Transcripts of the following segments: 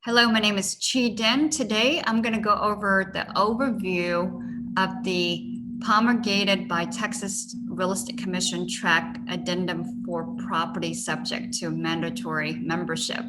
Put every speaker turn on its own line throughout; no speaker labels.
Hello, my name is Chi Den. Today, I'm going to go over the overview of the promulgated by Texas Real Estate Commission tract addendum for property subject to mandatory membership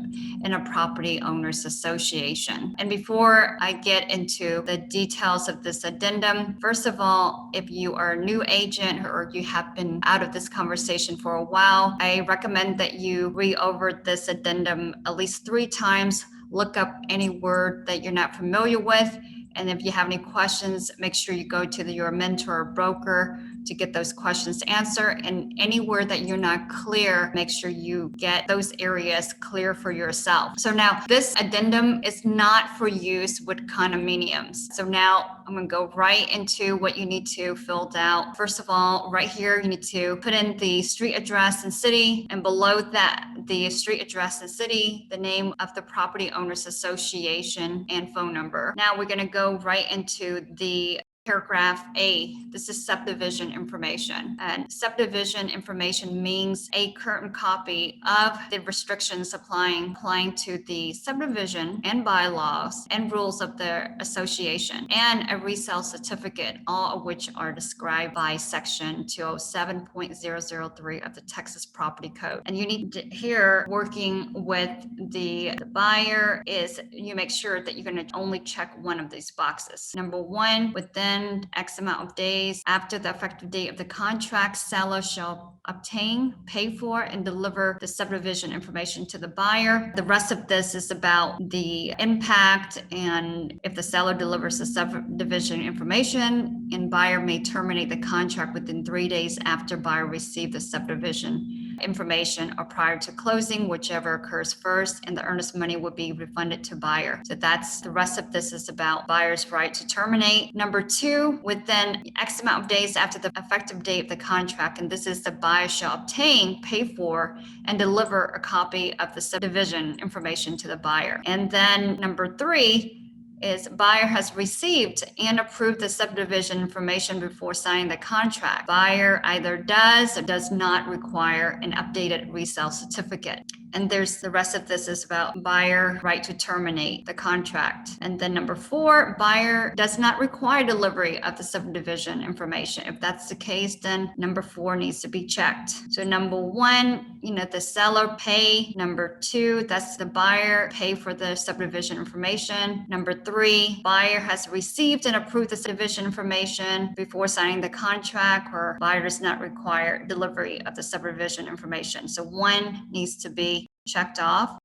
in a property owners association. And before I get into the details of this addendum, first of all, if you are a new agent or you have been out of this conversation for a while, I recommend that you read over this addendum at least 3 times. Look up any word that you're not familiar with. And if you have any questions, make sure you go to your mentor or broker to get those questions answered. And any word that you're not clear, make sure you get those areas clear for yourself. So now this addendum is not for use with condominiums. So now I'm going to go right into what you need to fill out. First of all, right here, you need to put in the street address and city, and below that, the street address and city, the name of the property owners association, and phone number. Now we're going to go right into the paragraph A. This is subdivision information. And subdivision information means a current copy of the restrictions applying to the subdivision and bylaws and rules of the association, and a resale certificate, all of which are described by section 207.003 of the Texas Property Code. And you need to, here, working with the buyer, is you make sure that you're going to only check one of these boxes. Number 1, within X amount of days after the effective date of the contract, seller shall obtain, pay for, and deliver the subdivision information to the buyer. The rest of this is about the impact, and if the seller delivers the subdivision information, and buyer may terminate the contract within 3 days after buyer received the subdivision information or prior to closing, whichever occurs first, and the earnest money will be refunded to buyer. So that's the rest of this is about buyer's right to terminate. Number 2, within X amount of days after the effective date of the contract, and this is the buyer shall obtain, pay for, and deliver a copy of the subdivision information to the buyer. And then number 3 is buyer has received and approved the subdivision information before signing the contract. Buyer either does or does not require an updated resale certificate. And there's the rest of this is about buyer right to terminate the contract. And then number 4, buyer does not require delivery of the subdivision information. If that's the case, then number 4 needs to be checked. So number 1, the seller pay. Number 2, that's the buyer pay for the subdivision information. Number 3, buyer has received and approved the subdivision information before signing the contract, or buyer does not require delivery of the subdivision information. So 1 needs to be checked off.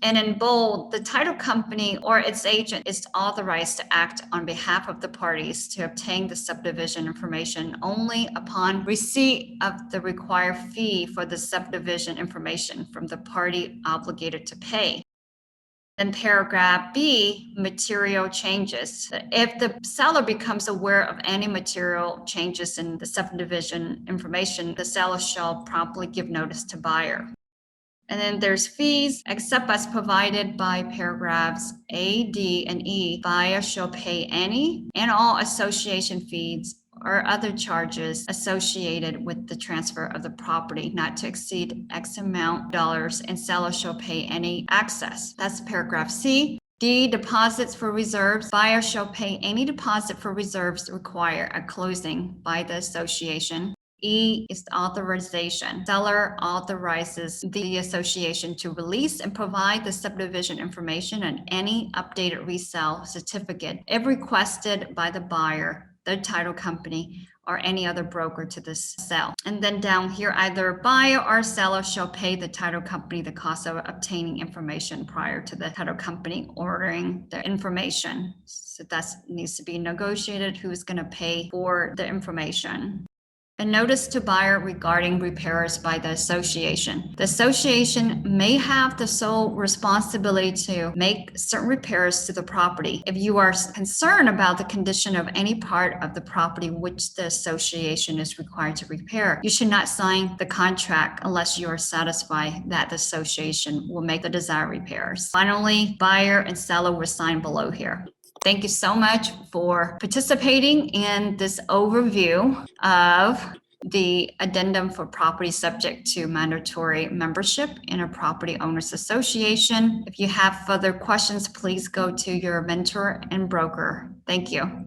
And in bold, the title company or its agent is authorized to act on behalf of the parties to obtain the subdivision information only upon receipt of the required fee for the subdivision information from the party obligated to pay. Then paragraph B, material changes. If the seller becomes aware of any material changes in the subdivision information, the seller shall promptly give notice to buyer. And then there's fees, except as provided by paragraphs A, D, and E. Buyer shall pay any and all association fees or other charges associated with the transfer of the property, not to exceed X amount of dollars, and seller shall pay any excess. That's paragraph C. D, deposits for reserves. Buyer shall pay any deposit for reserves required at closing by the association. E is the authorization. Seller authorizes the association to release and provide the subdivision information and any updated resale certificate if requested by the buyer, the title company, or any other broker to the sale. And then down here, either buyer or seller shall pay the title company the cost of obtaining information prior to the title company ordering the information. So that needs to be negotiated, who's going to pay for the information. A notice to buyer regarding repairs by the association. The association may have the sole responsibility to make certain repairs to the property. If you are concerned about the condition of any part of the property which the association is required to repair, you should not sign the contract unless you are satisfied that the association will make the desired repairs. Finally, buyer and seller will sign below here. Thank you so much for participating in this overview of the addendum for property subject to mandatory membership in a property owners association. If you have further questions, please go to your mentor and broker. Thank you.